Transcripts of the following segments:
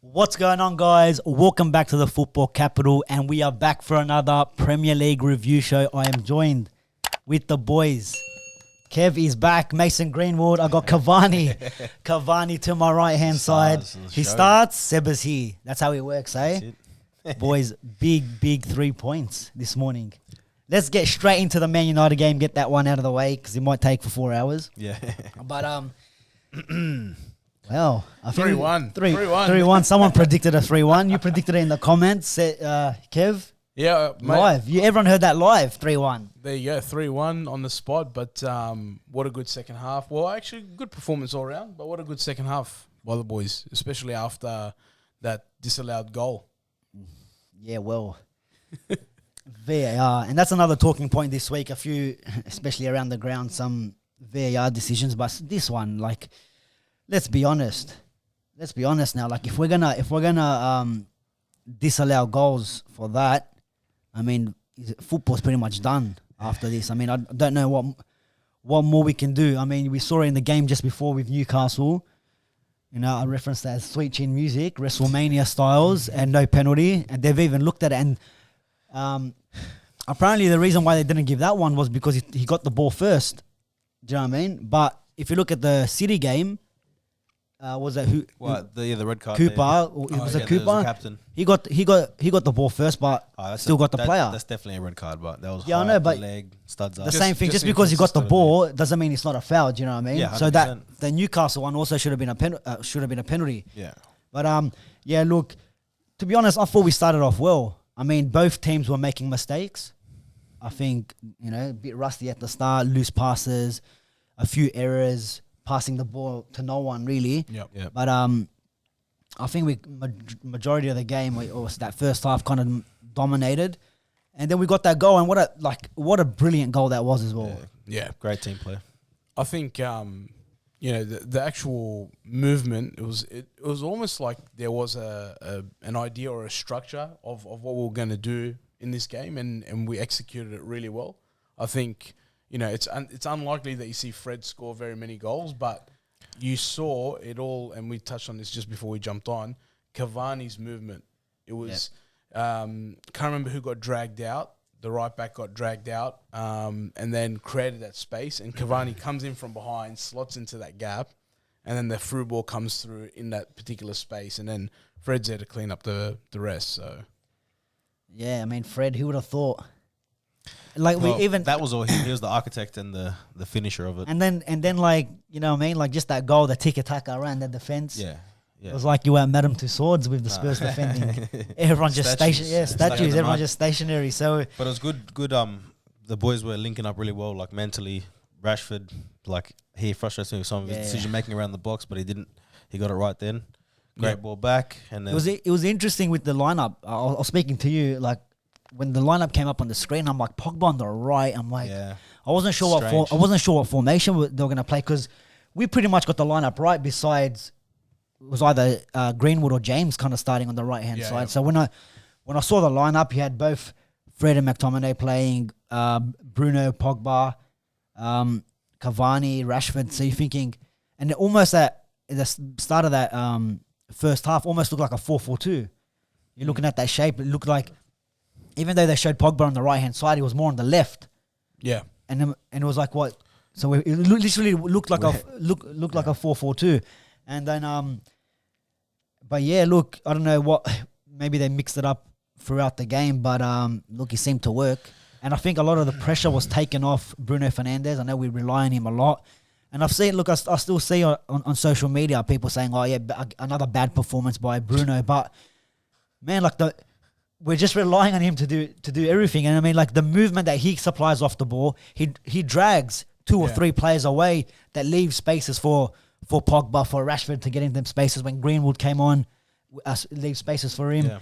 What's going on, guys? Welcome back to the Football Capital, and we are back for another Premier League review show. I am joined with the boys. Kev is back. Mason Greenwood. I got Cavani. Cavani to my right-hand side. He starts. Seba's here. That's how it works, eh? Boys, big 3 points this morning. Let's get straight into the Man United game. Get that one out of the way because it might take for 4 hours. Yeah. But well, I think 3-1. 3-1. Someone predicted a 3-1. You predicted it in the comments, Kev. Yeah, mate. Live. Everyone heard that live. 3-1. There you go, 3-1 on the spot. But what a good second half. Well, actually, good performance all around. But what a good second half by the boys, especially after that disallowed goal. Yeah, well, VAR, and that's another talking point this week. A few, especially around the ground, some VAR decisions, but this one, like. Let's be honest. Now. Like if we're gonna disallow goals for that, I mean, football's pretty much done after this. I mean, I don't know what more we can do. I mean, we saw it in the game just before with Newcastle. You know, I referenced that as Sweet Chin Music, WrestleMania styles, and no penalty. And they've even looked at it. And apparently, the reason why they didn't give that one was because he got the ball first. Do you know what I mean? But if you look at the City game. Was that who? What the red card? Cooper. It was a Cooper. Was a captain. He got the ball first, but still got the player. That's definitely a red card, but that was I know, but leg studs up. The same thing. Just because he got the ball doesn't mean it's not a foul. Do you know what I mean? Yeah, 100%. So that the Newcastle one also should have been a penalty. Yeah. But yeah. Look, to be honest, I thought we started off well. I mean, both teams were making mistakes. I think a bit rusty at the start, loose passes, a few errors. Passing the ball to no one really. Yep. But I think majority of the game or that first half kind of dominated, and then we got that goal. And what a brilliant goal that was as well. Yeah. Great team play. I think the actual movement it was almost like there was an idea or a structure of what we were going to do in this game, and we executed it really well. I think. It's unlikely that you see Fred score very many goals, but you saw it all, and we touched on this just before we jumped on, Cavani's movement. It was, can't remember who got dragged out. The right back got dragged out and then created that space, and Cavani comes in from behind, slots into that gap, and then the through ball comes through in that particular space, and then Fred's there to clean up the rest. So, yeah, I mean, Fred, who would have thought? That was all he was the architect and the finisher of it. And then like what I mean, like just that goal, the tiki-taka around the defense. Yeah. It was like you were Madame Tussauds with the Spurs defending. Everyone just statues. Everyone just stationary. So, but it was good. The boys were linking up really well, like mentally. Rashford, like he frustrates me with some of his decision making around the box, but he didn't. He got it right then. Great ball back, and then it was interesting with the lineup. I was speaking to you like. When the lineup came up on the screen, I'm like Pogba on the right. I'm like, I wasn't sure what formation they were going to play because we pretty much got the lineup right. Besides, it was either Greenwood or James kind of starting on the right hand side. Yeah. So when I saw the lineup, you had both Fred and McTominay playing, Bruno, Pogba, Cavani, Rashford. So you're thinking, and almost at the start of that first half, almost looked like a 4-4-2. You're looking at that shape. It looked like. Even though they showed Pogba on the right-hand side, he was more on the left. Yeah. And it was like what? So it literally looked like a 4-4-2. And then, but yeah, look, I don't know what, maybe they mixed it up throughout the game, but look, it seemed to work. And I think a lot of the pressure was taken off Bruno Fernandes. I know we rely on him a lot. And I've seen, look, I still see on social media people saying, oh yeah, another bad performance by Bruno. But man, like we're just relying on him to do everything. And I mean, like the movement that he supplies off the ball, he drags two or three players away that leave spaces for Pogba, for Rashford to get into them spaces. When Greenwood came on, leave spaces for him. Yeah.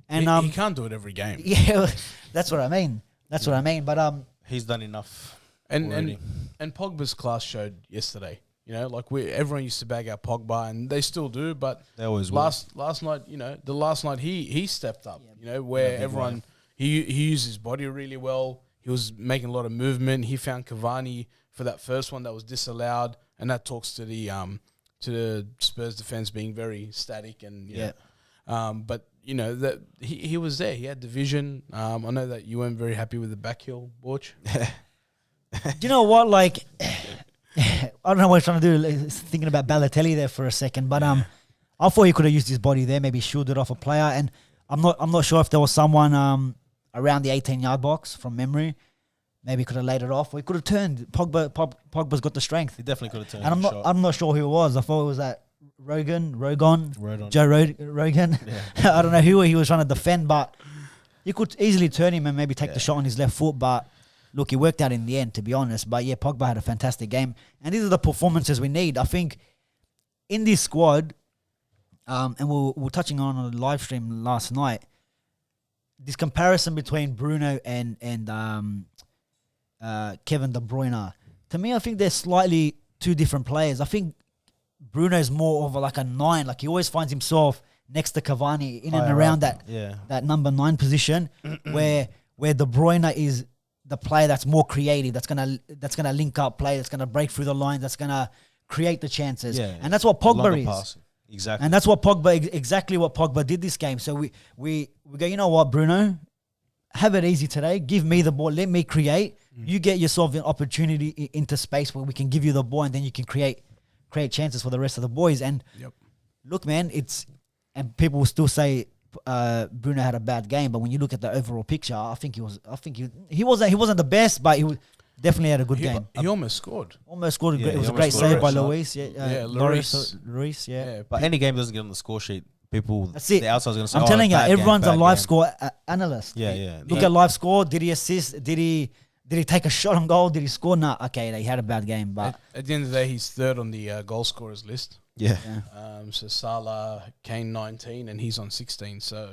And he can't do it every game. Yeah, that's what I mean. What I mean. But he's done enough. And Pogba's class showed yesterday. You know, like everyone used to bag out Pogba, and they still do. But they always will. Last night, you know, the last night he stepped up. You know, where everyone, he used his body really well. He was making a lot of movement. He found Cavani for that first one that was disallowed, and that talks to the Spurs defense being very static and but you know that he was there. He had the vision. I know that you weren't very happy with the back heel, Borch. Do you know what? Like, I don't know what he's trying to do. Like, thinking about Balotelli there for a second, but I thought he could have used his body there, maybe shielded off a player. And I'm not sure if there was someone around the 18-yard box from memory. Maybe could have laid it off, or he could have turned. Pogba's got the strength. He definitely could have turned. And I'm not sure who it was. I thought it was that Rogan. Joe Rogan. Yeah. I don't know who he was trying to defend, but you could easily turn him and maybe take the shot on his left foot. But look, it worked out in the end, to be honest. But yeah, Pogba had a fantastic game, and these are the performances we need. I think in this squad, and we're touching on a live stream last night. This comparison between Bruno and Kevin De Bruyne, to me, I think they're slightly two different players. I think Bruno's more of like a 9. Like, he always finds himself next to Cavani in and around that number 9 position, where De Bruyne is the player that's more creative, that's gonna link up play, that's gonna break through the lines, that's gonna create the chances, and that's what Pogba is. Passing. Exactly, and that's what exactly what Pogba did this game. So we go, you know what, Bruno, have it easy today. Give me the ball. Let me create. You get yourself an opportunity into space where we can give you the ball, and then you can create chances for the rest of the boys. And look, man, and people will still say Bruno had a bad game, but when you look at the overall picture, I think he wasn't the best, but he definitely had a good game. He almost scored. It was a great save by Luis. Luis. But any game doesn't get on the score sheet, people, that's it. The outside's going to say, I'm telling you, everyone's a live score analyst. Yeah. Look at live score. Did he assist? Did he take a shot on goal? Did he score? Nah. Okay, he had a bad game, but at the end of the day, he's third on the goal scorers list. Yeah. So Salah, Kane 19, and he's on 16. So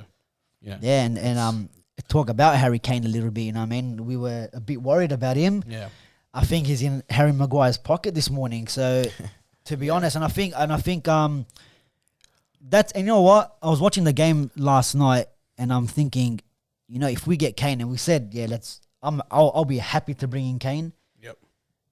yeah. And talk about Harry Kane a little bit. You know what I mean? We were a bit worried about him. Yeah. I think he's in Harry Maguire's pocket this morning. So to be honest, and I think that's, and you know what? I was watching the game last night, and I'm thinking, you know, if we get Kane, and we said, I'll be happy to bring in Kane. Yep.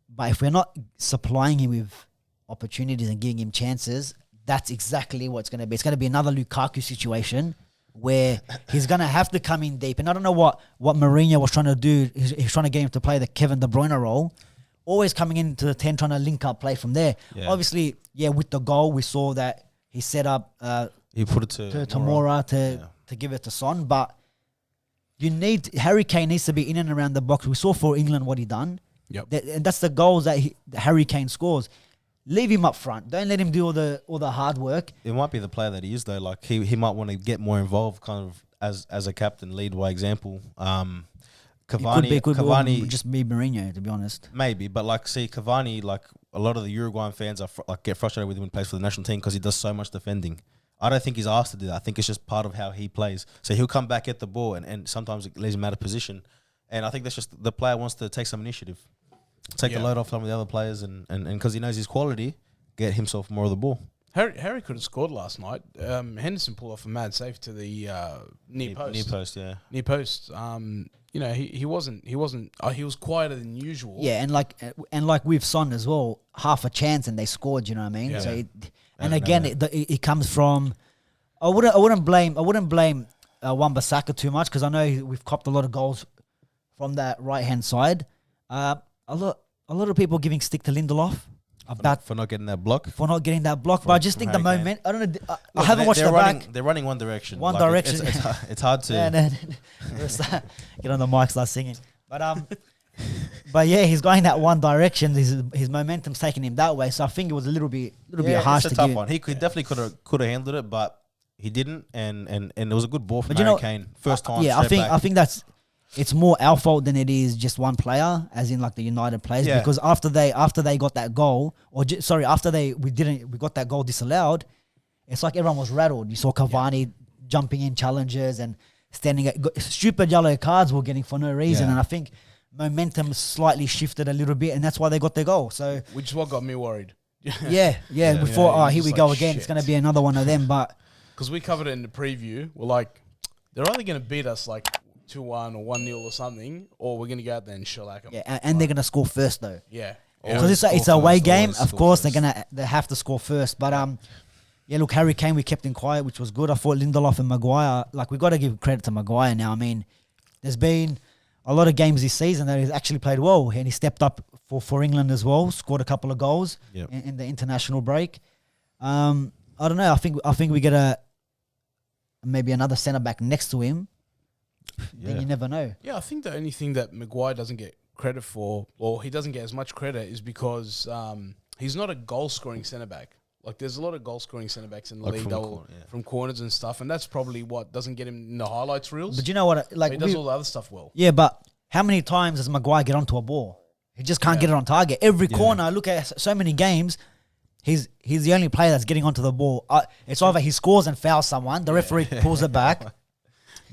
But if we're not supplying him with opportunities and giving him chances, that's exactly what it's going to be. It's going to be another Lukaku situation where he's going to have to come in deep. And I don't know what Mourinho was trying to do. He's trying to get him to play the Kevin De Bruyne role, always coming into the 10, trying to link up play from there. Yeah. Obviously, with the goal, we saw that he set up he put it to Mora to give it to Son. But Harry Kane needs to be in and around the box. We saw for England what he done. Yep. And that's the goals that Harry Kane scores. Leave him up front. Don't let him do all the hard work. It might be the player that he is though. Like he might want to get more involved, kind of as a captain, lead by example. Cavani could just be Mourinho, to be honest. Maybe, but Cavani, like a lot of the Uruguayan fans get frustrated with him when he plays for the national team because he does so much defending. I don't think he's asked to do that. I think it's just part of how he plays. So he'll come back at the ball, and sometimes it leaves him out of position. And I think that's just the player wants to take some initiative. Take the load off some of the other players, and because he knows his quality, get himself more of the ball. Harry could have scored last night. Henderson pulled off a mad save to the near post. Near post, yeah. Near post. You know, he wasn't. He was quieter than usual. Yeah, and like with Son as well, half a chance and they scored. You know what I mean? Yeah. So it comes from. I wouldn't blame Wan-Bissaka too much because I know we've copped a lot of goals from that right hand side. A lot of people giving stick to Lindelof for not getting that block. But I just think the moment. I don't know. I haven't watched the back. They're running one direction. It's hard to get on the mic, start singing. But yeah, he's going that one direction. His momentum's taking him that way. So I think it was a little bit harsh. It's a tough one. He definitely could have handled it, but he didn't. And it was a good ball from Harry Kane. First time. Yeah, I think that's. It's more our fault than it is just one player, as in like the United players. Yeah. Because after they got that goal, we got that goal disallowed. It's like everyone was rattled. You saw Cavani jumping in challenges and standing at stupid yellow cards we're getting for no reason. And I think momentum slightly shifted a little bit, and that's why they got their goal. So which is what got me worried. We thought, here we go again. Shit. It's going to be another one of them. But because we covered it in the preview, we're like, they're only going to beat us like 2-1 or 1-0 or something, or we're going to go out there and shellac them. Yeah, and they're gonna score first though. Yeah. Because it's a away game, of course they have to score first. But yeah, look, Harry Kane, we kept him quiet, which was good. I thought Lindelof and Maguire, like we got to give credit to Maguire now. I mean, there's been a lot of games this season that he's actually played well, and he stepped up for England as well, scored a couple of goals in the international break. I don't know. I think we get maybe another centre back next to him. Then you never know. Yeah, I think the only thing that Maguire doesn't get credit for, or he doesn't get as much credit, is because he's not a goal-scoring centre-back. Like, there's a lot of goal-scoring centre-backs in the league from corners and stuff, and that's probably what doesn't get him in the highlights reels. But you know what? Like, he does all the other stuff well. Yeah, but how many times does Maguire get onto a ball? He just can't get it on target. Every corner, look at so many games, he's the only player that's getting onto the ball. It's either he scores and fouls someone, the referee pulls it back.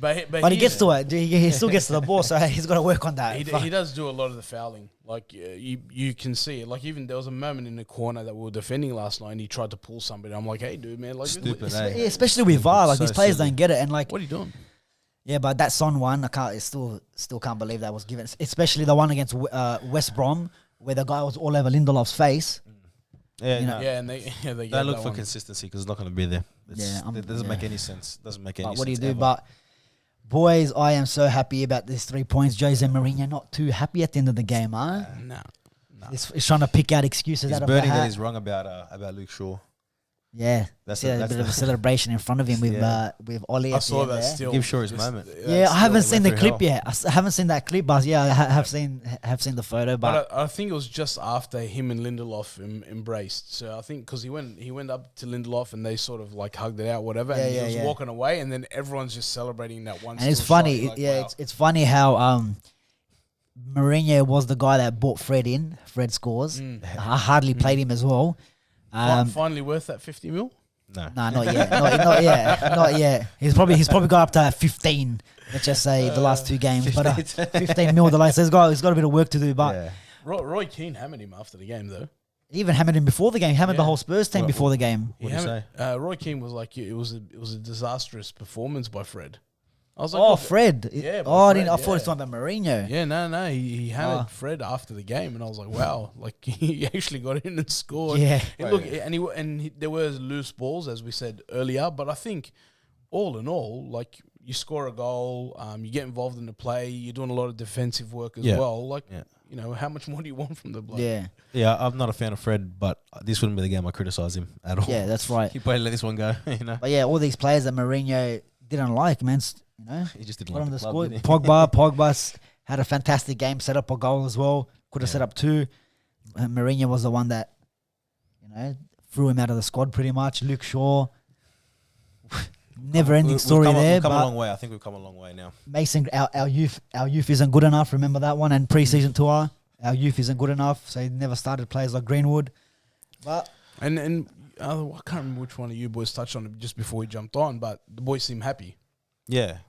But he gets to it. He still gets to the ball, so he's got to work on that. He does do a lot of the fouling. Like, you can see it. Like, even there was a moment in the corner that we were defending last night, and he tried to pull somebody. I'm like, hey, dude, man. Like, Stupid, especially with VAR. Like, these players don't get it. And, like, what are you doing? Yeah, but that Son one, I still can't believe that was given. Especially the one against West Brom, where the guy was all over Lindelof's face. Yeah, and they look for consistency because it's not going to be there. It doesn't make any sense. Doesn't make any sense. What do you do? Ever. But boys, I am so happy about these 3 points. Jose Mourinho not too happy at the end of the game, huh? No. He's trying to pick out excuses out of the hat. He's burning that he's wrong about Luke Shaw. Yeah, that's a bit of a celebration in front of him with Ole. I saw that still. Give Shaw his moment. Yeah, I haven't seen the clip yet. I haven't seen that clip, but yeah, I have seen the photo. But I think it was just after him and Lindelof embraced. So I think because he went up to Lindelof and they sort of like hugged it out, whatever. And he was walking away, and then everyone's just celebrating that one. And it's funny, shot. Like, it's funny how Mourinho was the guy that brought Fred in. Fred scores. I hardly played him as well. Finally worth that 50 mil? No, not yet. Not yet. He's probably got up to 15. Let's just say the last 2 games, but 15 mil the last. So he's got a bit of work to do. But Roy Keane hammered him after the game though. He even hammered him before the game. Hammered the whole Spurs team before the game. What did you say? Roy Keane was like, it was a disastrous performance by Fred. I was like, Fred. Yeah. I thought it was talking about Mourinho. Yeah, no. He hammered Fred after the game, and I was like, wow, like he actually got in and scored. Yeah. And look, there were loose balls, as we said earlier, but I think all in all, like you score a goal, you get involved in the play, you're doing a lot of defensive work as well. Like, you know, how much more do you want from the bloke? Yeah, I'm not a fan of Fred, but this wouldn't be the game I criticise him at all. Yeah, that's right. He probably let this one go, you know. But yeah, all these players that Mourinho didn't like, man. You know, he just didn't like the club, did he? Pogba had a fantastic game, set up a goal as well. Could have set up 2. Mourinho was the one that, you know, threw him out of the squad pretty much. Luke Shaw, never-ending story there. We've come a long way. I think we've come a long way now. Mason, our youth isn't good enough. Remember that one? And pre-season tour, our youth isn't good enough. So he never started players like Greenwood. But I can't remember which one of you boys touched on it just before we jumped on, but the boys seem happy. Yeah.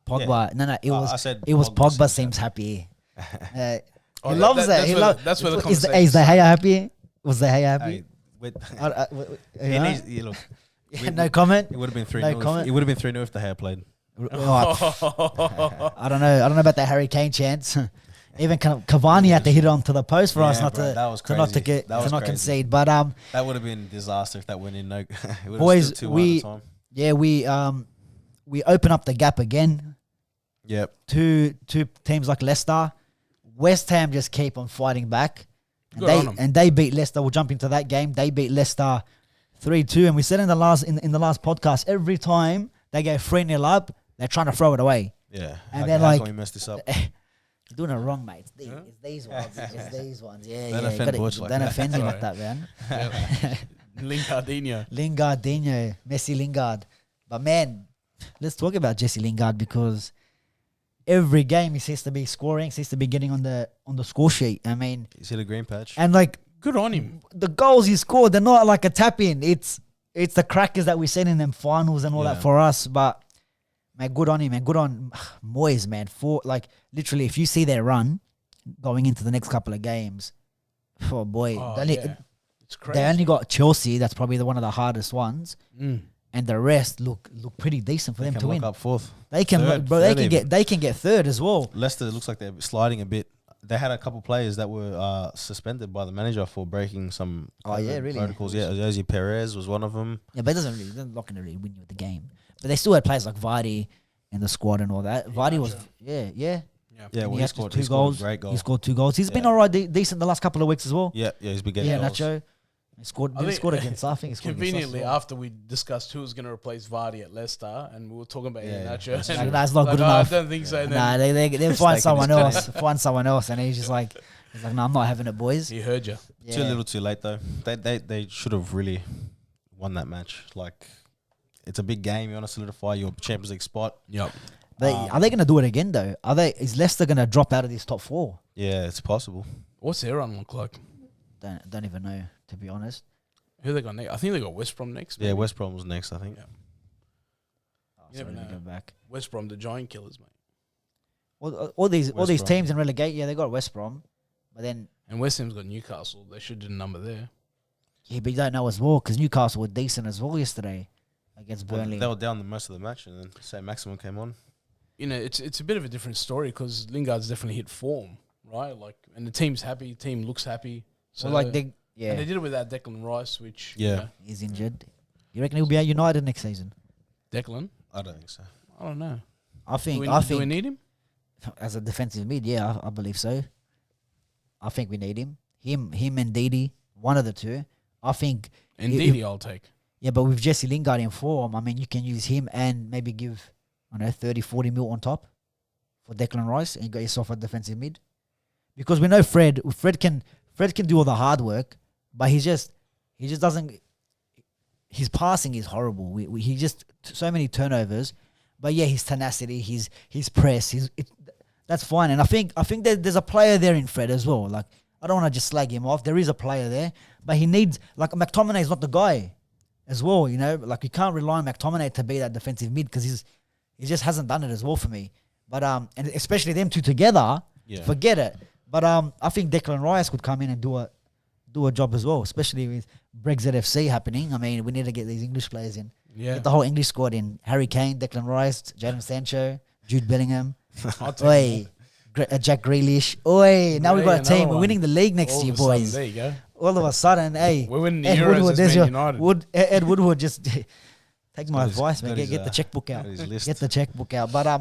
Pogba. No, it was. I said it was Pogba seems happy. He loves that. That's where the conversation is De Gea happy? Was De Gea happy? No comment. It would have been 3-0. No comment. It would have been 3-0 if De Gea played. I don't know about that Harry Kane chance. Even Cavani had to hit it onto the post for us not to concede. But that would have been a disaster if that went in. No, it would boys, have still 2-1 at the time. We open up the gap again. Yep. Two teams like Leicester. West Ham just keep on fighting back. And they beat Leicester. We'll jump into that game. They beat Leicester 3-2. And we said in the last podcast, every time they go 3-0 up, they're trying to throw it away. Yeah. And then like, how can we mess this up? You're doing it wrong, mate. It's these ones. It's these ones. Yeah, don't offend Butch like don't that. offend me like that, man. Lingardinho, Messi Lingard. But man, let's talk about Jesse Lingard because every game he seems to be scoring, seems to be getting on the score sheet. I mean, he's hit a green patch. And like, good on him. The goals he scored, they're not like a tap in. It's the crackers that we seen in them finals and all that for us. But man, good on him, man. Good on Moyes, man. For like literally, if you see their run going into the next couple of games, oh boy, it's crazy. They only got Chelsea. That's probably one of the hardest ones. And and the rest look pretty decent for them They to can win. lock up fourth. They can, Third, bro. They third can even. get third as well. Leicester looks like they're sliding a bit. They had a couple players that were suspended by the manager for breaking some Oh, yeah, really? protocols. Yeah, Jose Perez was one of them. Yeah, but they're not going to really win you the game. But they still had players like Vardy in the squad and all that. Vardy was, yeah. Yeah, And well, he he had scored two a goals. great goal. He scored 2 goals. He's been Yeah. all right, decent the last couple of weeks as well. Yeah, he's been getting Yeah, goals. Nacho. He scored. I He think- scored against us. I think he scored against us Conveniently, as well. after we discussed who was going to replace Vardy at Leicester, and we were talking about Yeah, Nacho, that's and true. That's not good "Oh, enough." I don't think so. And Nah, then they find Mistaken someone his else. Find someone else, and he's like, no, I'm not having it, boys. he heard you. Yeah. Too little, too late though. They should have really won that match. Like, it's a big game. You want to solidify your Champions League spot. Yep. Are they going to do it again though? Is Leicester going to drop out of this top 4? Yeah, it's possible. What's their run look like? Don't even know, to be honest. Who they got next? I think they got West Brom next. Yeah, maybe. West Brom was next, I think. Yeah. Oh, You never sorry, let me know. go back. West Brom, the giant killers, mate. All these West Brom. teams in relegate, yeah, they got West Brom, but then And West Ham's got Newcastle. They should do a number there. yeah, but you don't know as well because Newcastle were decent as well yesterday against Well, Burnley. they were down the most of the match, and then St. Maximin came on. You know, it's a bit of a different story because Lingard's definitely hit form, right? Like, and the team's happy. Team looks happy. So So like and yeah, they did it without Declan Rice, which Yeah. he's injured. You reckon he'll be at United next season? Declan. I don't think so. I don't know. I think. Do we need him? As a defensive mid, yeah, I believe so. I think we need him. Him and Didi, one of the two. I think. And You- Didi, I'll take. Yeah, but with Jesse Lingard in form, I mean, you can use him and maybe give, I don't know, 30, 40 mil on top for Declan Rice and you got yourself a defensive mid. Because we know Fred can do all the hard work, but he just doesn't. His passing is horrible. He just so many turnovers, but yeah, his tenacity, his press, that's fine. And I think that there's a player there in Fred as well. Like, I don't want to just slag him off. There is a player there, but he needs, like, McTominay is not the guy as well, you know. Like, you can't rely on McTominay to be that defensive mid because he just hasn't done it as well for me. But and especially them two together, Yeah. forget it. But I think Declan Rice could come in and do a job as well, especially with Brexit FC happening. I mean, we need to get these English players in. Yeah. Get the whole English squad in. Harry Kane, Declan Rice, Jadon Sancho, Jude Bellingham. I'll take Oi, Jack Grealish. Oi, now we've got a Another team. We're one. winning the league next All year, of a sudden, boys. there you go. All of a sudden, hey, We're winning the Ed Euros Woodward, as there's Man your United. Ed Woodward, just take my got his- advice, man. got his, Get the checkbook out. got his list. Get the checkbook out. But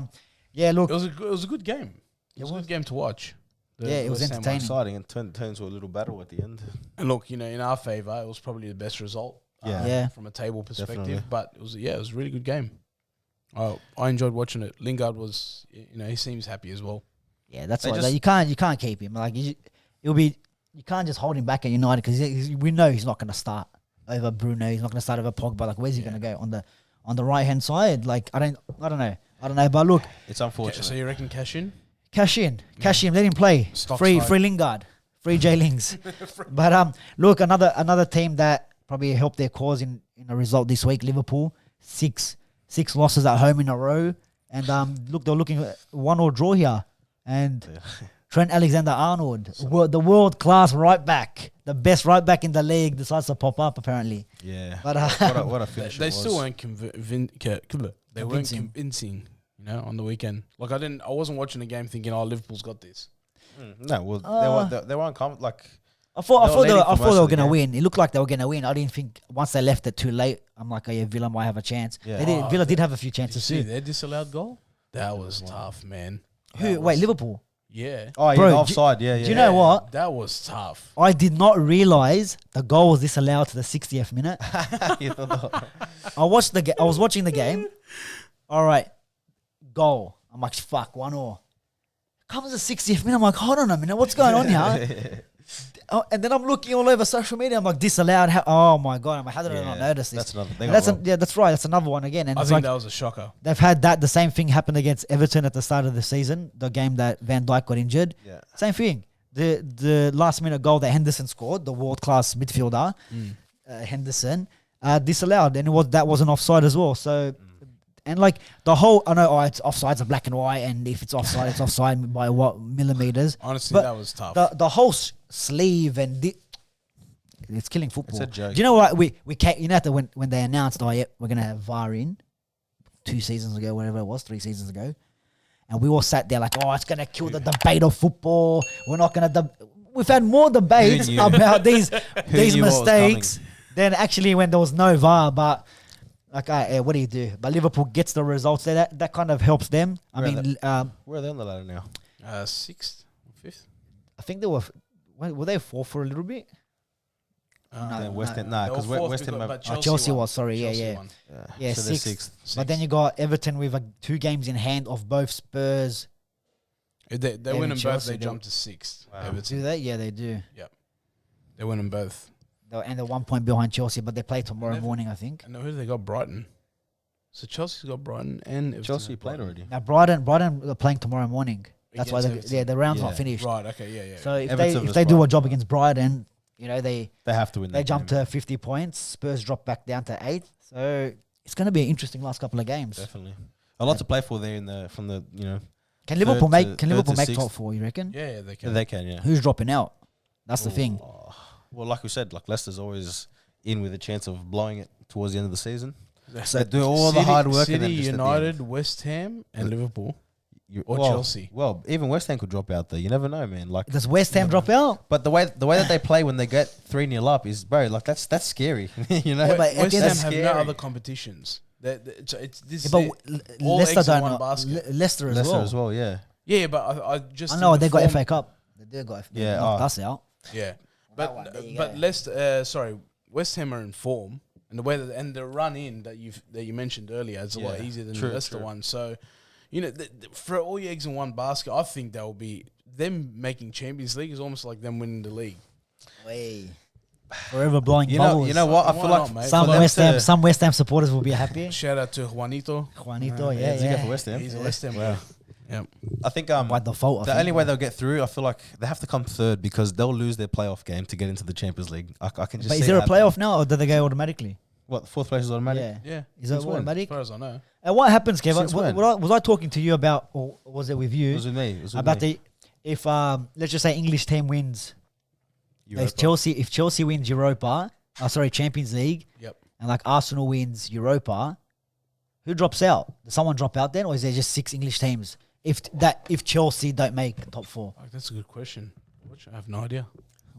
yeah, look, It was a good game. It was a good game to watch. The Yeah, it was West Ham entertaining. one. Exciting and turned into a little battle at the end. And look, you know, in our favour, it was probably the best result. Yeah. Yeah. From a table perspective, Definitely. but it was a really good game. Oh, I enjoyed watching it. Lingard was, you know, he seems happy as well. yeah, that's They why just- you can't keep him. Like you can't just hold him back at United because we know he's not going to start over Bruno. He's not going to start over Pogba. Like, where's he going to go on the right hand side? Like, I don't know. But look, It's unfortunate. So you reckon cash in? cash in, let him play. Stock's Free high. Lingard, free J Lings. But look, another team that probably helped their cause in a result this week. Liverpool, six losses at home in a row, and look, they're looking at 1-1 draw here, and Trent Alexander-Arnold, the world class right back, the best right back in the league, decides to pop up apparently. Yeah. But What a finish They it was. still weren't Convincing. convincing, you know, on the weekend. Like I wasn't watching the game thinking, oh, Liverpool's got this. No, well, they weren't like. I thought They were they leading for were most of going the to game. win. It looked like they were going to win. I didn't think once they left it too late. I'm like, oh yeah, Villa might have a chance. Yeah. Villa did have a few Did you chances see too. their disallowed goal? That was tough, man. That Wait, was- Liverpool. Yeah. Oh, yeah, Bro, offside. Yeah, yeah. do you know what? That was tough. I did not realize the goal was disallowed to the 60th minute. You thought- I was watching the game. All right, goal. I'm like, fuck, 1-1. Comes the 60th minute. I'm like, hold on a minute, what's going on here? And then I'm looking all over social media. I'm like, disallowed. Oh my god! I'm like, how did I not notice this? That's another thing. That's right. That's another one again. And I it's think like that was a shocker. they've had the same thing happen against Everton at the start of the season. The game that Van Dijk got injured. Yeah. Same thing. The last minute goal that Henderson scored, the world class midfielder, Henderson, disallowed, and that wasn't offside as well. So, and like the whole, I know, it's offside's a black and white, and if it's offside, it's offside by what millimeters. Honestly, But that was tough. The whole sleeve and It's killing football. It's a joke. Do you know what we can't, you know when they announced, oh yeah, we're gonna have VAR in 2 seasons ago, whatever it was, 3 seasons ago, and we all sat there like, oh, it's gonna kill the debate of football. We're not gonna. We've had more debates about these mistakes than actually when there was no VAR. But like, what do you do? But Liverpool gets the results there. That kind of helps them. Where are they on the ladder now? 6th, 5th. I think they were they 4th for a little bit. West Ham, because West Ham. Chelsea was, sorry, yeah. So they're 6th. But then you got Everton with 2 games in hand of both Spurs. If they win them both, Chelsea, they jump to 6th. Wow. Do they? Yeah, they do. Yep. They win them both. And they're 1 point behind Chelsea, but they play tomorrow morning, I think. And who do they got? Brighton. So Chelsea's got Brighton and Everton. Chelsea played already. Now Brighton are playing tomorrow morning. That's why Against Everton. the round's not Yeah. finished. Right. Okay. Yeah. So if Everton they do a Brighton. job against Brighton, you know they have to win. they that jump game. to 50 points. Spurs drop back down to 8th. So it's going to be an interesting last couple of games. Definitely a lot to play for there from the Can Liverpool make third to make sixth. top 4? You reckon? Yeah, they can. They can, yeah. Who's dropping out? That's the thing. Well, like we said, like Leicester's always in with a chance of blowing it towards the end of the season. So They do all the hard work and City, then just at the United, West Ham, and Liverpool. Or well, Chelsea. Well, even West Ham could drop out there. You never know, man. Like, Does West Ham drop out? but the way that they play when they get 3-0 up is, bro, like that's scary. You know, Yeah, but at West the Ham end- have no scary. other competitions. It's this. Yeah, but all Leicester eggs in don't. one basket. Leicester as Leicester well. as well, yeah. Yeah, but I just. I know in the they got form- FA Cup. They got Yeah, knocked us out. Yeah, That one, there you but go. Leicester. West Ham are in form, and the way and the run in that you mentioned earlier is a lot Yeah, easier than true, the Leicester true. one. So, you know, for all your eggs in one basket, I think that will be them making Champions League is almost like them winning the league. Way. Forever blowing You bubbles. know what? I Why feel not, like mate? Some West Ham supporters will be happy. Shout out to Juanito. Juanito, Does he go for West Ham? He's a West Ham. Wow. Yeah. I think By default. I the think. only way they'll get through, I feel like they have to come third because they'll lose their playoff game to get into the Champions League. I can just. But see is there a it happening. playoff now, or do they go automatically? What, the 4th place is automatic? Yeah. Yeah. Is it Since when? As automatic? far as I know. And what happens, Kevin? Since when? Was I talking to you about, or was it with It you? was with me. It was with About me. if let's just say English team wins, Europa. if Chelsea wins Europa, Champions League, Yep. and like Arsenal wins Europa, who drops out? Does someone drop out then, or is there just 6 English teams? If Chelsea don't make top 4, That's a good question. I have no idea.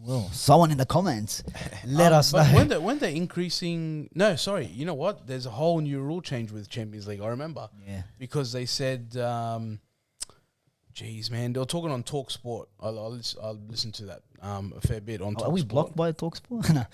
well, someone in the comments let us know. But when they're increasing, no, sorry. You know what? There's a whole new rule change with Champions League. I remember Yeah. because they said, "Geez, man," they were talking on Talk Sport. I'll listen to that a fair bit on. Talk Are we Sport. blocked by Talksport? No.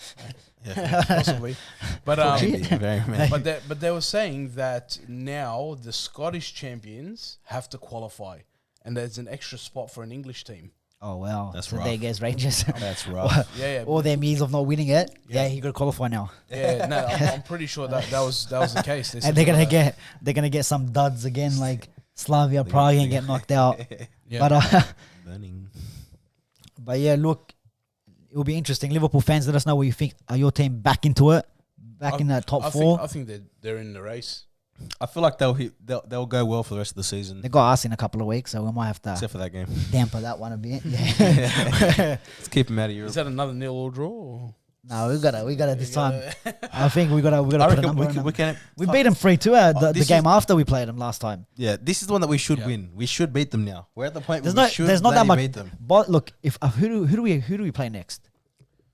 Yeah. Possibly, but Very, man. but they were saying that now the Scottish champions have to qualify, and there's an extra spot for an English team. Oh wow, That's so rough. there goes Rangers. That's rough. Yeah, All their means of not winning it. Yeah. Yeah, he got to qualify now. yeah. No, I'm pretty sure that was the case. They And said they're gonna get some duds again, like Slavia Prague, and get knocked out. Yeah. Burning. But yeah, look, it will be interesting. Liverpool fans, let us know what you think. Are your team back into it? Back in that top 4? I think they're in the race. I feel like they'll go well for the rest of the season, They got us in a couple of weeks, so we might have to except for that game. damper that one a bit. Yeah. Let's keep them out of Europe. Is that another 0-0 draw? Or? No, we got it this time. I think we got to I put a reckon number on them. we can. We beat them 3-2 the this game is- after we played them last time. Yeah, this is the one that we should Yeah. win. We should beat them now. We're at the point There's where no, we should there's not that much. beat them. But look, if who do we play next?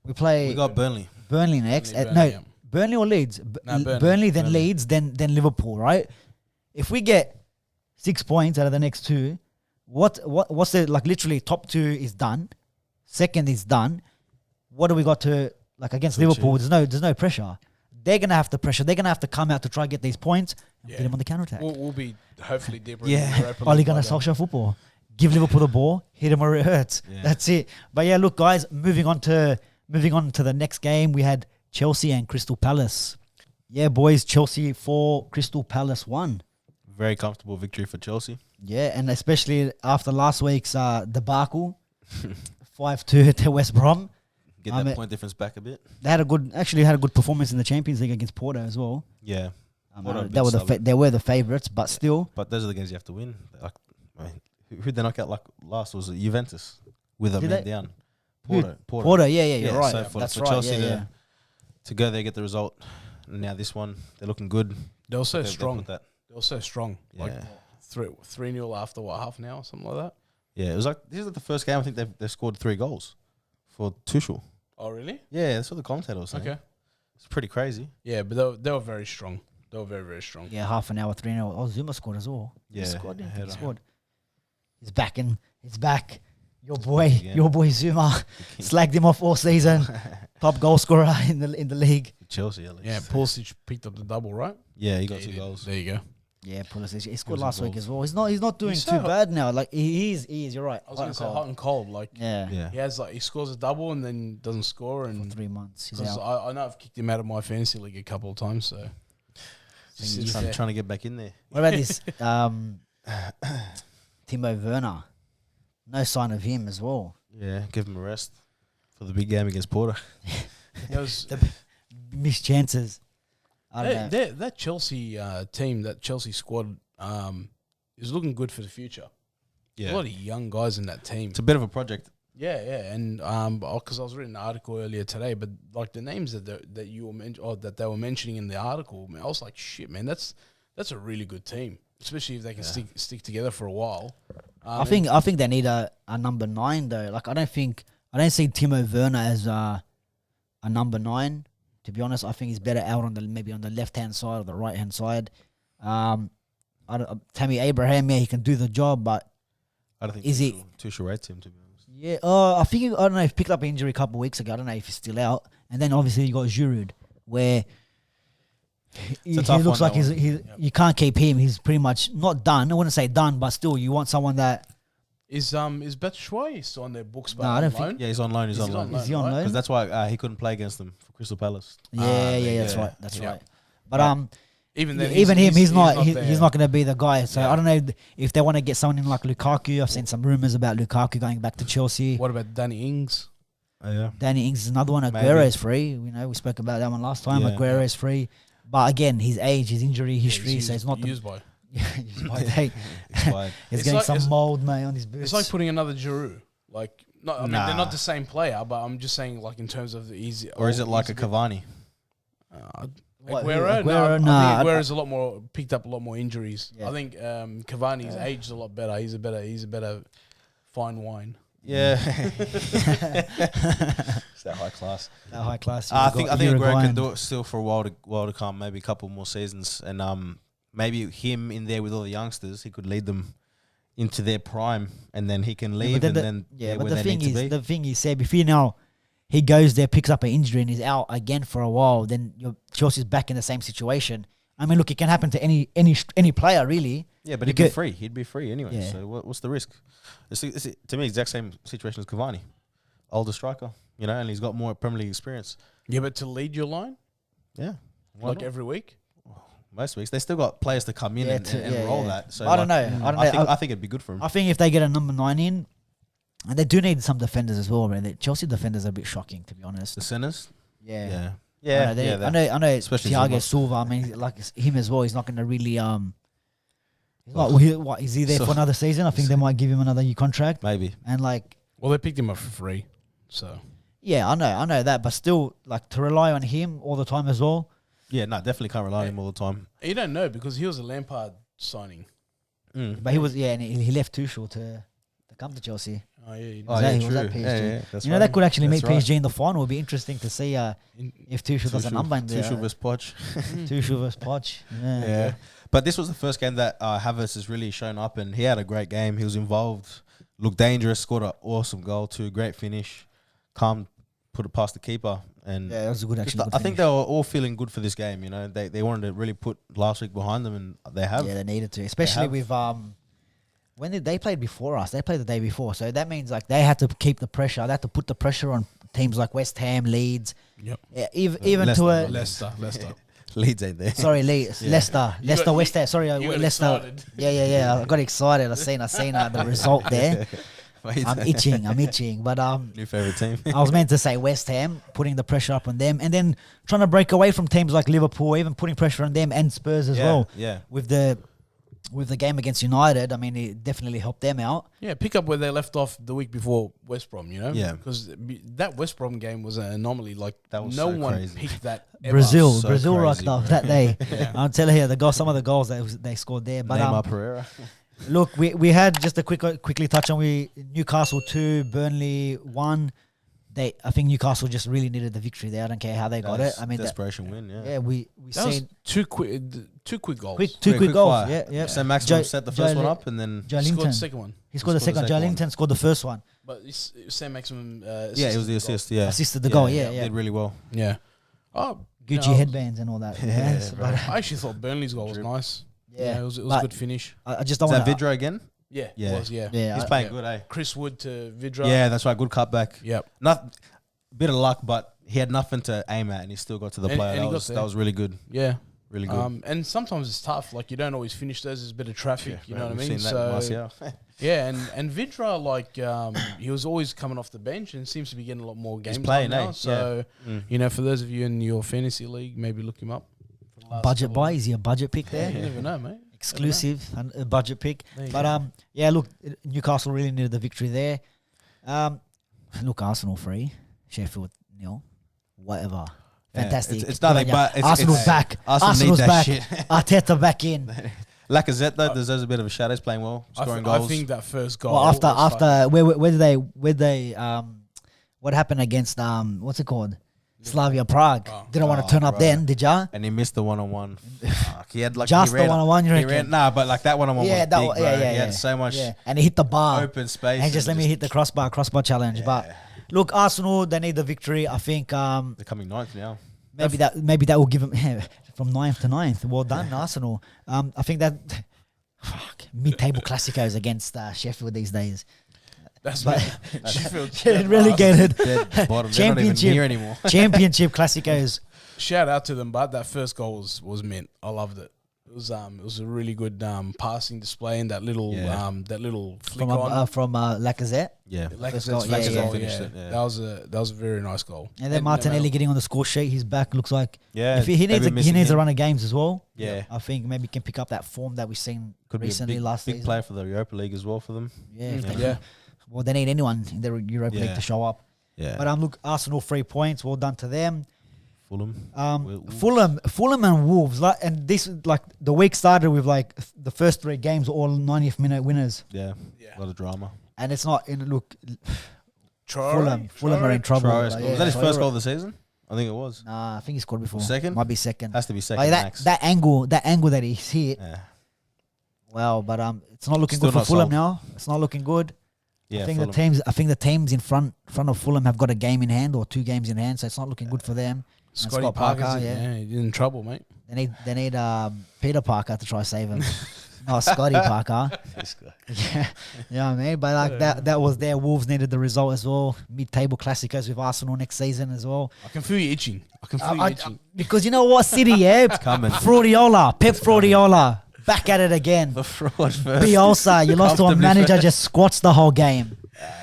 We play We got Burnley. Burnley next. Burnley, No, yeah. Burnley or Leeds. No, Burnley. Burnley, then Burnley. Leeds, then Liverpool. Right? If we get 6 points out of the next 2, what's the like? Literally, top 2 is done. Second is done. What do we got to like against To Liverpool? achieve. There's no pressure. They're gonna have the pressure. They're gonna have to come out to try and get these points and Yeah. get them on the counter attack. We'll be hopefully deeper. Yeah. in the Europa Ole League Gunnar by then. Solskjaer football. Give Liverpool the ball, hit them where it hurts. Yeah. That's it. But yeah, look, guys, moving on to the next game, we had Chelsea and Crystal Palace. Yeah, boys, Chelsea 4, Crystal Palace 1. Very comfortable victory for Chelsea. Yeah, and especially after last week's debacle, 5-2 to West Brom. Get I that mean- point difference back a bit. They had a good performance in the Champions League against Porto as well. Yeah, What a big They were sub. they were the favourites, but still. but those are the games you have to win. Like, I mean, who'd they knock out like last? Was it Juventus with a Did man they? down? Porter, yeah, you're right. So That's for right. Chelsea yeah. to go there, get the result. And now this one, they're looking good. They were so They strong. put that. They were so strong. Like Yeah. 3-0 after half an hour, something like that. Yeah, it was like this is like the first game I think they've scored 3 goals for Tuchel. Oh, really? Yeah, that's what the commentator was saying. Okay. It's pretty crazy. Yeah, but they were very strong. They were very, very strong. Yeah, half an hour, 3-0. Oh, Zuma scored as well. Yeah, He scored. header. He scored. He's back in. He's back. Your boy, Again. your boy Zuma, slagged him off all season. Top goal scorer in the league. Chelsea, at least. Yeah, Pulisic picked up the double, right? Yeah, he got Yeah, 2 did. goals. There you go. Yeah, Pulisic. He scored was last week involved. as well. He's not doing He's too so bad now. Like he is. You're right. I was going to say hot and cold. Like, Yeah. Yeah. he has he scores a double and then doesn't score. For And 3 months, he's 'cause out. I know I've kicked him out of my fantasy league a couple of times. So just sits there. Trying to get back in there. What about this? Timo Werner. No sign of him as well. Yeah, give him a rest for the big game against Porter. There was Missed chances. I don't know. that Chelsea team, that Chelsea squad, is looking good for the future. A lot of young guys in that team. It's a bit of a project. Yeah, and because I was reading an article earlier today, but like the names that you were or that they were mentioning in the article, man, I was like, shit, man, that's a really good team, especially if they can stick together for a while. I think they need a number 9 though. Like I don't see Timo Werner as a number 9. To be honest, I think he's better out on the left hand side or the right hand side. Tammy Abraham, yeah, he can do the job, but I don't think Is he- Tuchel rates him, to be honest. yeah, I think I don't know if he picked up an injury a couple of weeks ago. I don't know if he's still out. And then obviously you got Giroud, where he tough looks one, like that you can't keep him. He's pretty much not done. I wouldn't say done, but still you want someone that Is Batshuayi still on their books? No, I don't think- loan? Yeah, he's on loan. He's Is on he loan. on is he on right? loan? Because that's why he couldn't play against them for Crystal Palace. Yeah, that's yeah. right. That's Yeah. right. But Even then, even him, he's not there. he's not going to be the guy. So Yeah. I don't know if they want to get someone in like Lukaku. I've seen some rumors about Lukaku going back to Chelsea. What about Danny Ings? Oh, yeah. Danny Ings is another one. Maybe. Aguero is free. We spoke about that one last time. Yeah. Aguero is free, but again, his age, his injury history, He's so it's not the used by. he's by date. Expired. He's It's getting like- some it's- mold, mate, on his boots. It's like putting another Giroud. Like, I mean, they're Nah. not the same player, but I'm just saying, like, in terms of the easy. Or is it like a bit- Cavani? What, Aguero? Aguero? No, Nah, I think Aguero's a lot more picked up a lot more injuries. Yeah. I think Cavani's aged a lot better. He's a better fine wine. Yeah. It's that high class. that high class. I think Aguero Uruguayan. can do it still for a while to come, maybe a couple more seasons, and maybe him in there with all the youngsters, he could lead them into their prime, and then he can leave, but and then but where the they thing need to is, be. the thing is, Seb, if he goes there, picks up an injury, and is out again for a while, then Chelsea's back in the same situation. I mean, look, it can happen to any player, really. Yeah, but You he'd be get- free. He'd be free anyway. Yeah. So what's the risk? It's to me, exact same situation as Cavani, older striker, and he's got more Premier League experience. Yeah, but to lead your line, Yeah, why like not? every week? Most weeks they still got players to come in Yeah, and roll that. So I don't know. I think it'd be good for him. I think if they get a number 9 in, and they do need some defenders as well, man. The Chelsea defenders are a bit shocking, to be honest. The centers, Yeah. yeah, I know. Especially Thiago Silva. Silva. I mean, like him as well. He's not going to really. He's not, what is he there So- for another season? I think they might give him another year contract. maybe. And like, Well, they picked him up for free, so yeah, I know that, but still, like to rely on him all the time as well. Yeah, no, definitely can't rely on him all the time. you don't know because he was a Lampard signing. But he was, and he left Tuchel to come to Chelsea. Oh yeah, Oh, that- yeah, was true. that PSG? Yeah, that's You know, right. that could actually That's meet right. PSG in the final. It'd be interesting to see if Tuchel does a number in there. Tuchel versus Poch. Tuchel versus Poch. Yeah. Yeah. But this was the first game that Havertz has really shown up, and he had a great game. He was involved, looked dangerous, scored an awesome goal too, great finish, calm, put it past the keeper. And Yeah, that was a good just actually. I think they were all feeling good for this game. They wanted to really put last week behind them, and they have. Yeah, they needed to, especially have. with when did they played before us? They played the day before, so that means like they had to keep the pressure. They had to put the pressure on teams like West Ham, Leeds. Yep. Yeah, even to a Leicester. Leicester. Leeds ain't there. sorry, Leeds, Yeah. Leicester, You Leicester, got- West Ham. Sorry, you got Leicester. excited. Yeah. I got excited. I seen the result there. I'm itching. But New favorite team. I was meant to say West Ham, putting the pressure up on them, and then trying to break away from teams like Liverpool, even putting pressure on them and Spurs as well. Yeah. With the with the game against United, I mean, it definitely helped them out. Yeah, pick up where they left off the week before West Brom, you know? Yeah. Because that West Brom game was an anomaly. Like, That was no so one crazy. picked that ever. Brazil So rocked crazy, up bro. that day. Yeah. I'm telling you, some of the goals they scored there. But Neymar Pereira. look, we had just a quickly touch on Newcastle 2, Burnley 1. I think Newcastle just really needed the victory there. I don't care how they got it. I mean, desperation win. Yeah. we That was seen two quick goals. two quick goals. fire. Yeah, yeah. So Maxwell Jo- set the Jo- first one up, and then Joe He scored the Linton. second one. He scored the second. Joe Linton scored the first one. But Sam Maximum yeah, it was the assist. Yeah, Assisted the goal. Yeah, yeah. did really well. Yeah. Oh, Gucci you know, headbands and all that. Yeah, But, I actually thought Burnley's goal was nice. yeah, It was a but good finish. I just Is don't that want Vidra again? Yeah, Yeah. it was, yeah. Yeah, He's I- playing yeah. good, eh? Chris Wood to Vidra. Yeah, that's right. Good cutback. Yep. Not bit of luck, but he had nothing to aim at, and he still got to the And- player. and he That got was, there. that was really good. Yeah. Really good. And sometimes it's tough. Like, you don't always finish those. There's a bit of traffic. You know what I mean? We've seen that in So, Martial. yeah, and Vidra, like, he was always coming off the bench and seems to be getting a lot more games playing, now. eh? So, Mm. you know, for those of you in your fantasy league, maybe look him up. For the last budget couple buy. of- Is he a budget pick Yeah, there? you never know, mate. Exclusive and a budget pick. There you But go. yeah, look, Newcastle really needed the victory there. Look, Arsenal 3, Sheffield 0, whatever. Yeah, Fantastic. it's nothing, Good on ya. but it's- Arsenal's it's- back. Arsenal need Arsenal's that back. shit. Arteta back in. Lacazette though deserves a bit of a shout. He's playing well, scoring goals. I think that first goal. Well, was like- after where they what happened against what's it called? Slavia Prague. Oh. Didn't want to turn up bro. then, did ya? And he missed the 1-on-1. Fuck, he had like Just he the ran, 1-on-1, you he reckon? ran, nah, but like that 1-on-1 Yeah, was that big, one, bro. yeah, He yeah, had so much yeah. And he hit the bar. open space. And just let me hit the crossbar challenge. But look, Arsenal, they need the victory. I think They're coming ninth now. maybe that will give them from 9th to 9th. Well done, Arsenal. I think that mid-table Classicos against Sheffield these days. That's But Sheffield. relegated Dead bottom. They're not even Championship. here anymore. Championship Classicos. Shout out to them, but that first goal was mint. I loved it. It was a really good passing display and that little Yeah. flick from on. Yeah. Lacazette's Like I first said, goal, first yeah, goal, finished yeah. it, yeah. That was a very nice goal. And then Martinelli no, getting on the score sheet. He's back. Looks like Yeah. if he they've needs been he missing needs a him. run of games as well. Yeah. I think maybe he can pick up that form that we've seen Could recently be a last big season. player for the Europa League as well for them. Yeah, if they- Yeah. Well, they need anyone in the Europa League Yeah. to show up. Yeah. But look, Arsenal 3 points. Well done to them. Fulham. Fulham and Wolves. And this like the week started with like the first 3 games all 90th minute winners, Yeah. Yeah. A lot of drama. and it's not in look. Traore? Fulham are in trouble. Traore's Like, goal. Was that his Traore- first goal of the season? I think it was. Nah, I think he scored before. Second? Might be second. Has to be second. Like max. that angle that he's hit. Yeah. Well, but it's not looking Still good for not Fulham sold. now. It's not looking good. Yeah. I think Fulham. the teams in front of Fulham have got a game in hand or 2 games in hand, so it's not looking good for them. Scotty Scott Parker's Parker, he's in trouble, mate. They need Peter Parker to try save him. Not Scotty Parker. This guy. Yeah, you know what I mean? But like that was there. Wolves needed the result as well. Mid-table Classicos with Arsenal next season as well. I can feel you itching. Because you know what, City, yeah, coming. Pep Fraudiola, back at it again. The fraud first. Bielsa, you lost to a Comfortably manager, first. just squats the whole game.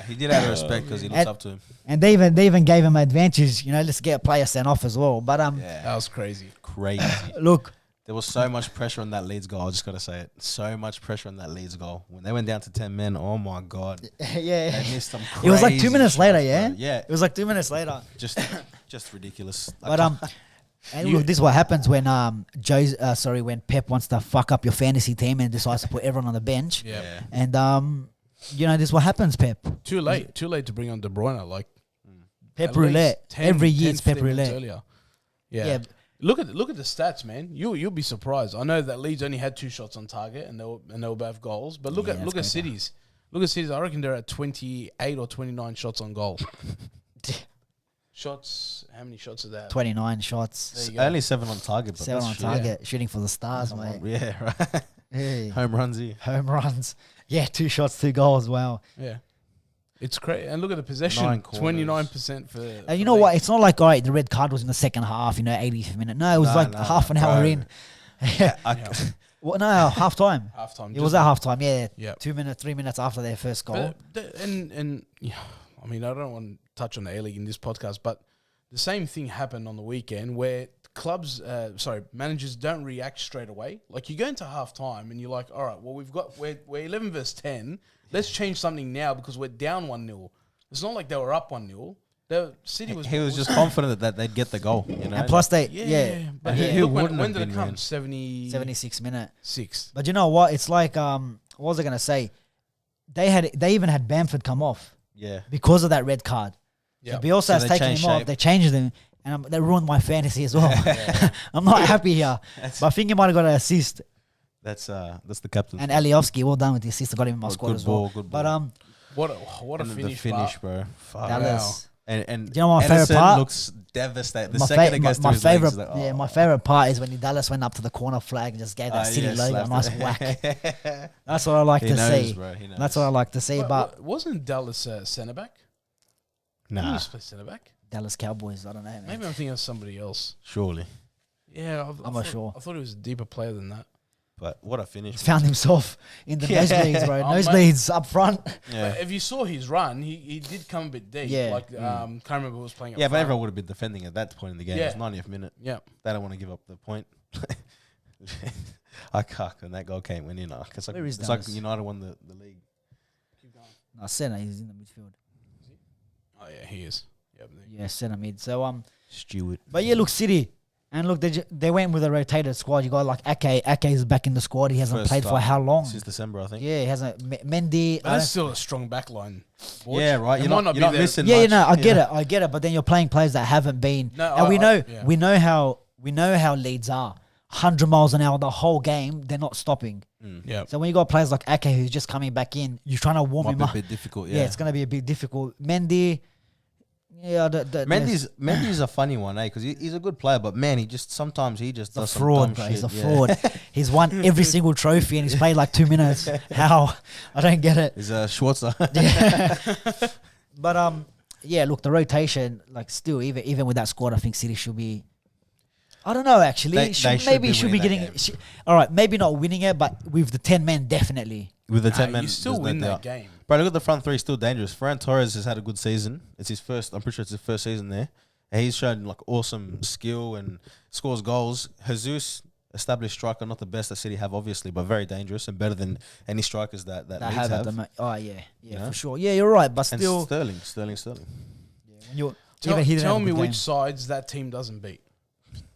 He did out of respect because he looks And- up to him. And they even gave him advantage, let's get a player sent off as well. But That was crazy. Crazy. look, There was so much pressure on that Leeds goal. I just got to say it. So much pressure on that Leeds goal. When they went down to 10 men, oh my God. yeah, They missed some crazy it was like 2 minutes shots, later, bro. yeah. Yeah. It was like 2 minutes later. Just ridiculous. But and look, this is what happens when when Pep wants to fuck up your fantasy team and decides to put everyone on the bench. Yeah. And this is what happens, Pep. Too late to bring on De Bruyne. Like Pep at roulette. least Every year 10, it's Pep 15 minutes roulette. earlier. Yeah. Yeah. Look at the stats, man. You'll be surprised. I know that Leeds only had 2 shots on target and they were both goals. But look Yeah, at that's crazy. City's. Look at City's. I reckon they're at 28 or 29 shots on goal. Shots. How many shots are that? 29 shots, There you go. Only 7 on target. But 7 on that's target, shooting for the stars, mate. Yeah, right. Hey. Home runs here. Home runs. Yeah, 2 shots, 2 goals. Wow. Yeah. It's crazy. And look at the possession. 9 corners. 29% for. And you know what? It's not like, all right, the red card was in the second half, 80th minute. No, it was half an hour bro. in. Well, no, half time. Halftime. It was at half time, yeah. Yeah. 2 minutes, 3 minutes after their first goal. And yeah, I mean, I don't want to touch on the A-League in this podcast, but the same thing happened on the weekend where managers don't react straight away. Like, you go into half time and you're like, all right, well, we're 11 versus 10. Let's change something now because we're down 1-0. It's not like they were up 1-0. City was. He was just confident that they'd get the goal. You know, And plus But who look, wouldn't when have did it been, come? man? 76 minute. 76. But you know what? It's like what was I gonna say? They even had Bamford come off yeah. because of that red card. Yeah. So Bielsa has they taken changed him off. shape. They changed him, and they ruined my fantasy as well. I'm not happy here. But I think he might have got an assist. That's the captain. And Aliovsky, well done with the assist. I got him in my squad good as ball, well. good But ball. What a And finish, the finish, bro. Fuck. Dallas. And Do you know what my favourite Edinson part? looks devastated. The My second fa- it goes my to his favorite, legs, he's like, my favorite part is when Dallas went up to the corner flag and just gave that City logo a nice whack. That's what I like He to knows, see. bro. He knows. That's what I like to see. But wasn't Dallas centre back? Who Nah, used to play centre back? Dallas Cowboys, I don't know, man. Maybe I'm thinking of somebody else. surely. Yeah, I'm not sure. I thought he was a deeper player than that. But what a finish. He's found himself in the nosebleeds, bro. Oh, mate. Nosebleeds up front. Yeah. But if you saw his run, he did come a bit deep. Yeah. Like, can't remember who was playing. Up Yeah, but front. everyone would have been defending at that point in the game. It was Yeah. 90th minute. Yeah. They don't want to give up the point. I can't. And that goal came in. It's like, Where is it's like Dallas? United won the league. I said he's in the midfield. Oh yeah, he is. Yeah, centre mid. So Stuart. but yeah, look, City. And look, they went with a rotated squad. You got like Ake. Ake is back in the squad. He hasn't First played for time how long? Since December, I think. Yeah, he hasn't. Mendy. But that's still a strong back line. Yeah, right. It You're might not be you're not there. missing Yeah, you much. know, I get it. But then you're playing players that haven't been. No, and yeah. we know how Leeds are. 100 miles an hour the whole game. They're not stopping. Yeah. So when you got players like Ake who's just coming back in, you're trying to warm Might him be a up. bit difficult, Yeah, it's gonna be a bit difficult. Mendy. Yeah, Mendy's a funny one, Because he's a good player, but man, he just does a some fraud, dumb bro. shit. He's a yeah. fraud. He's won every single trophy and he's played like 2 minutes. How? I don't get it. He's a Schwarzer. Yeah. But yeah, look, the rotation, like still, even with that squad, I think City should be. I don't know, actually. They should be should be winning getting. that game. All right, maybe not winning it, but with the 10 men, definitely. With the 10 men, you still there's no win that doubt. game. Bro, look at the front three, still dangerous. Ferran Torres has had a good season. It's his first. I'm pretty sure it's his first season there. And he's shown like awesome skill and scores goals. Jesus, established striker, not the best that City have, obviously, but very dangerous and better than any strikers that They Leeds have at have. the oh yeah, Yeah. for sure. Yeah, you're right, but And still, Sterling. when you're Tell, even he didn't tell have a me good which game. sides that team doesn't beat.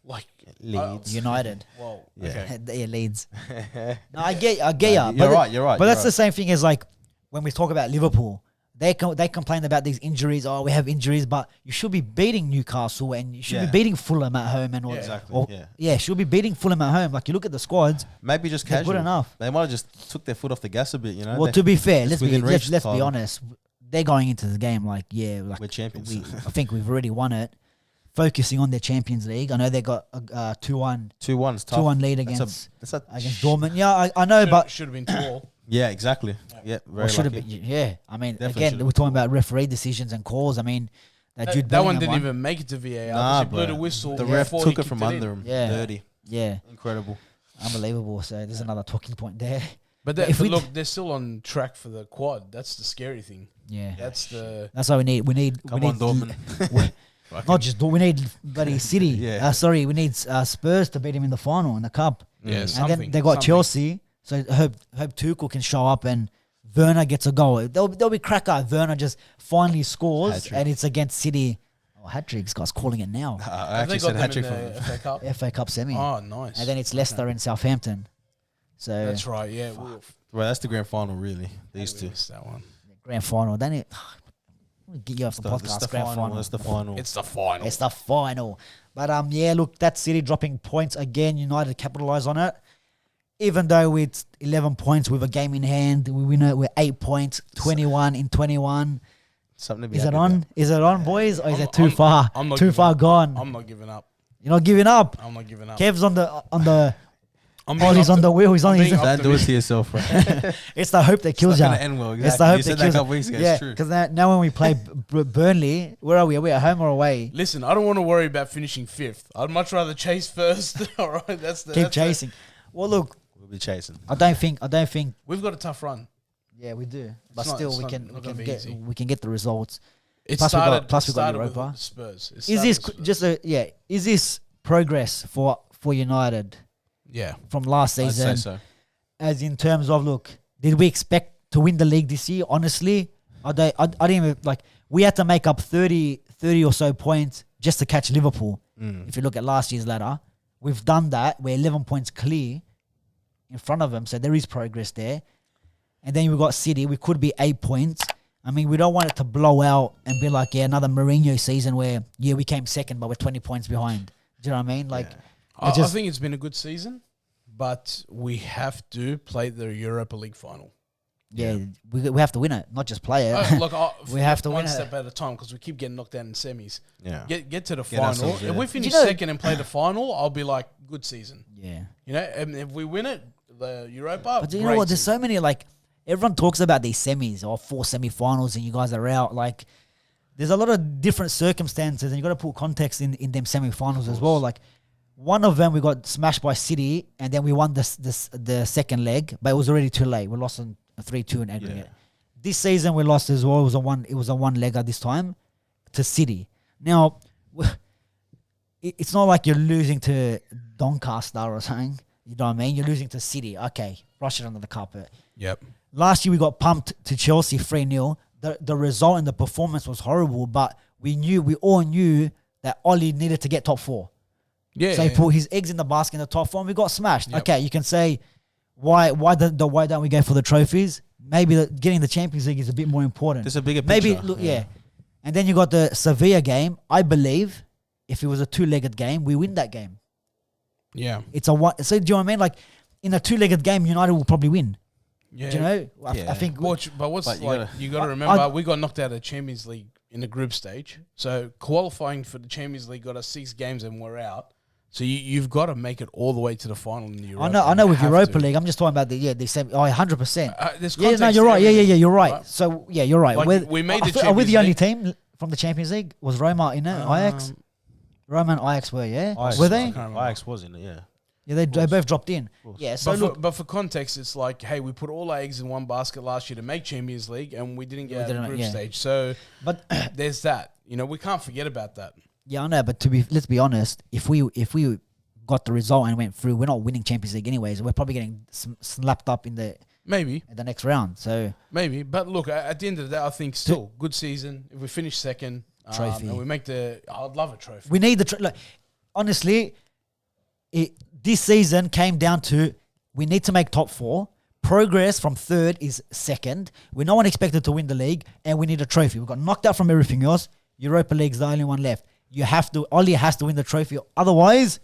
Like Leeds. United. Whoa. Yeah. Okay. Yeah, Leeds. No, I get ya. You're right. You're right. But you're that's right. the same thing as like when we talk about Liverpool. They complain about these injuries. Oh, we have injuries, but you should be beating Newcastle and you should be Yeah. beating Fulham at home and all. Exactly, Or, yeah. should be beating Fulham at home. Like you look at the squads. Maybe just They're casual. good enough. They might have just took their foot off the gas a bit, you know. Well, to be fair, just let's within reach be title. honest. They're going into the game like We're champions. I think we've already won it. Focusing on their Champions League. I know they got a 2-1 2-1's tough. 2-1 lead That's against Dortmund. Yeah, I know, but Should have been 2-all. Yeah, exactly. Yeah, very should have lucky. been. Yeah, I mean, Definitely again, should've we're been talking about referee decisions and calls. I mean, that Jude That one Bellingham didn't one. even make it to VAR. Nah, He blew bro. the whistle. The ref before took he it from kicked under in. him. Yeah. Dirty. Yeah, Incredible. unbelievable. So there's another talking point there. But, If we look, they're still on track for the quad. That's the scary thing. Yeah, That's the that's what we need. We need. Come we on, need Dortmund. not just we need bloody City. Yeah. Sorry, we need Spurs to beat him in the final in the cup. Yeah, And something. then they got something. Chelsea. So hope Tuchel can show up and Werner gets a goal. They'll be cracker. Werner just finally scores Hat-trick. and it's against City. Oh, hat-trick. This guy's calling it now. I Have actually they said got hat them trick in from the FA Cup? FA Cup semi. Oh, nice. And then it's Leicester and Southampton. So That's right. Yeah, Well, that's the grand final, really. These two. missed that one. grand final. Then it we'll get you off the That's podcast. the Grand final. final. That's the final. It's the final. It's the final. But yeah, look, that City dropping points again. United capitalise on it. Even though it's 11 points with a game in hand, we win it. We're 8 points, 21 in 21. Something to be Is it happy on? about. Is it on, boys? Or is I'm- it too I'm- far? I'm not Too giving far up. gone. I'm not giving up. You're not giving up. I'm not giving up. Kev's on the. I'm being Oh, he's on opti- the wheel. He's on. I'm He's being on. Don't do it to yourself, bro. It's the hope that kills It's you. not gonna end well. It's the Exactly. hope You that said that a kills couple weeks ago. Yeah, It's true. because now when we play Burnley, where are we? Are we at home or away? Listen, I don't want to worry about finishing fifth. I'd much rather chase first. All right, that's the Keep that's chasing. Well, look, We'll be chasing. I don't think. We've got a tough run. Yeah, we do, but not- still it's we not- can not gonna be get easy. we can get the results. It Plus we got- started. plus we got started Europa. with Spurs. It Is started this with Spurs. just a Is this progress for United Yeah. from last I'd season? say so. As in terms of, look, did we expect to win the league this year? Honestly, I didn't even, like, we had to make up 30 or so points just to catch Liverpool. If you look at last year's ladder, we've done that. We're 11 points clear in front of them, so there is progress there. And then we've got City. We could be 8 points. I mean, we don't want it to blow out and be like, yeah, another Mourinho season where, yeah, we came second, but we're 20 points behind. Do you know what I mean? Like, I think it's been a good season, but we have to play the Europa League final. yeah, we have to win it, not just play it. Look, We have to one win it. step at a time because we keep getting knocked out in semis. Yeah. Get to the Get final. ourselves, If yeah. we finish You know- second and play the final, I'll be like, good season. Yeah. You know, and if we win it, the Europa. But you know great what? There's season. so many, like, everyone talks about these semis or 4 semi-finals and you guys are out. Like, there's a lot of different circumstances and you got to put context in them semi-finals as well. Like, one of them we got smashed by City and then we won the second leg, but it was already too late. We lost on a 3-2 in aggregate. Yeah. This season we lost as well. It was a one-legger this time to City. Now, it's not like you're losing to Doncaster or something. You know what I mean? You're losing to City. Okay, brush it under the carpet. Yep. Last year we got pumped to Chelsea 3-0. The result and the performance was horrible, but we all knew that Ole needed to get top 4. Yeah. So he put his eggs in the basket in the top 4 and we got smashed. Okay, you can say why don't we go for the trophies? Maybe getting the Champions League is a bit more important. There's a bigger picture. Maybe look, yeah. And then you got the Sevilla game. I believe if it was a 2-legged game, we win that game. Yeah. It's a one. So do you know what I mean? Like in a 2-legged game, United will probably win. Yeah. Do you know? I Yeah. think. But you got to remember, we got knocked out of the Champions League in the group stage. So qualifying for the Champions League got us 6 games and we're out. So you've got to make it all the way to the final in the Europa. I know. You With have Europa to. League, I'm just talking about the 100%. There's Yeah, no, context you're to right. Yeah, everything, you're right. right? So yeah, you're right. Like, we made the Are we Champions the only League. team from the Champions League? Was Roma in it? Ajax? Roma and Ajax were, yeah? Ajax, Were I they? can't remember. Ajax was in it, yeah. Yeah, they both dropped in. Yeah, so look. But for context, it's like, hey, we put all our eggs in one basket last year to make Champions League, and we didn't get out of the group yeah. stage. So But there's that. You know, we can't forget about that. yeah, I know. But let's be honest. If we got the result and went through, we're not winning Champions League anyways. We're probably getting slapped up in the Maybe. next round. So Maybe. But look, at the end of the day, I think still good season. If we finish second, Trophy. and we make I'd love a trophy. we need the like. Honestly, this season came down to we need to make top 4. Progress from 3rd is 2nd. We're no one expected to win the league, and we need a trophy. We got knocked out from everything else. Europa League's the only one left. Ole has to win the trophy. Otherwise,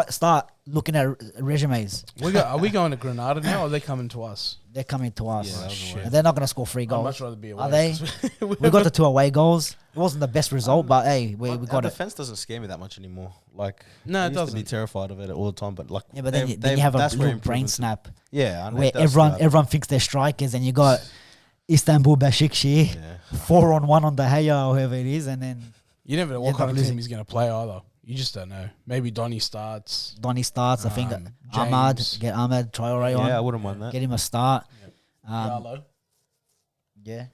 start looking at resumes. Are we going to Granada now, or are they coming to us? They're coming to us. Yeah, that was And they're not going to score 3 I'd goals. much rather be away. Are they? We got the 2 away goals. It wasn't the best result, but hey, we Our got it. defense doesn't scare me that much anymore. Like, No, I it used to be doesn't. terrified of it all the time. But like, Yeah, but then they've- you have a that's where little brain improvements- snap Yeah, I know where that's everyone thinks they're strikers, and you got Istanbul Besiktas, Yeah. 4-on-1 on De Gea or whoever it is, and then You never know what Yeah, kind of losing. team he's going to play either. You just don't know. Maybe Donny starts. Donny starts. I think Ahmad, James. get Ahmad Traore on, Yeah, I wouldn't mind that. get him a start. Diallo. Yeah,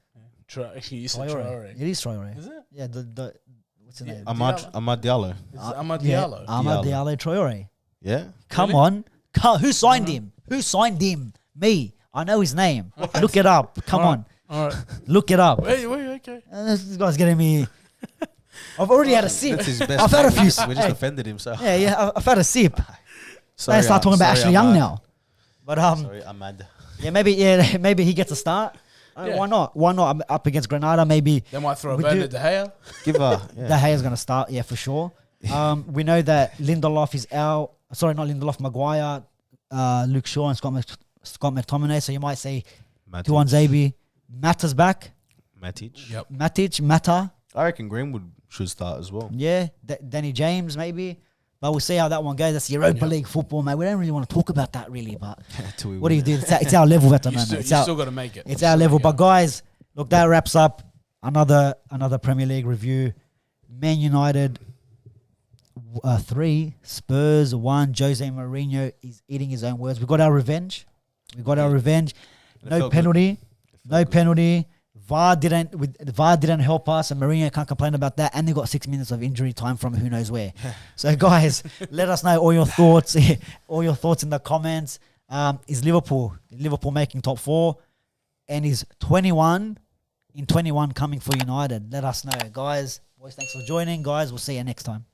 You said Traore. Traore. It is Traore. Is it? Yeah, the what's his name? Ahmad Diallo. Is Amad Yeah, Diallo? Ahmad Diallo Traore. Yeah. Come on. Who signed him? Who signed him? Me. I know his name. Look it up. Come on. All right. Look it up. Wait, okay. This guy's getting me. I've already had a sip. That's his best. I've had a few. We just offended him. So Yeah, I've had a sip. sorry, Let's start talking about sorry, Ashley Young Ahmad. now. But Sorry, Ahmad. maybe he gets a start. Yeah. Why not? Why not? I'm up against Granada, maybe They might throw a We bone do- at De Gea. Give her. De Yeah. Gea's going to start. Yeah, for sure. We know that Lindelof is out. Sorry, not Lindelof. Maguire, Luke Shaw, and Scott McTominay. So you might say Tuan Zabi. Mata's back. Matic. Yep. Matic, Mata. I reckon Greenwood should start as well. Yeah, Danny James maybe. But we'll see how that one goes. That's Europa League football, mate. We don't really want to talk about that really, but Till we what do you win do? It's our level at the You moment. still, It's you our, still got to make it. it's our level. But guys, look, that wraps up another Premier League review. Man United 3, Spurs 1. Jose Mourinho is eating his own words. We got our revenge. It No felt penalty. good. No penalty. VAR didn't help us, and Mourinho can't complain about that. And they got 6 minutes of injury time from who knows where. So guys, let us know all your thoughts, all your thoughts in the comments. Is Liverpool making top 4, and is 21 in 21 coming for United? Let us know, guys. Boys, thanks for joining, guys. We'll see you next time.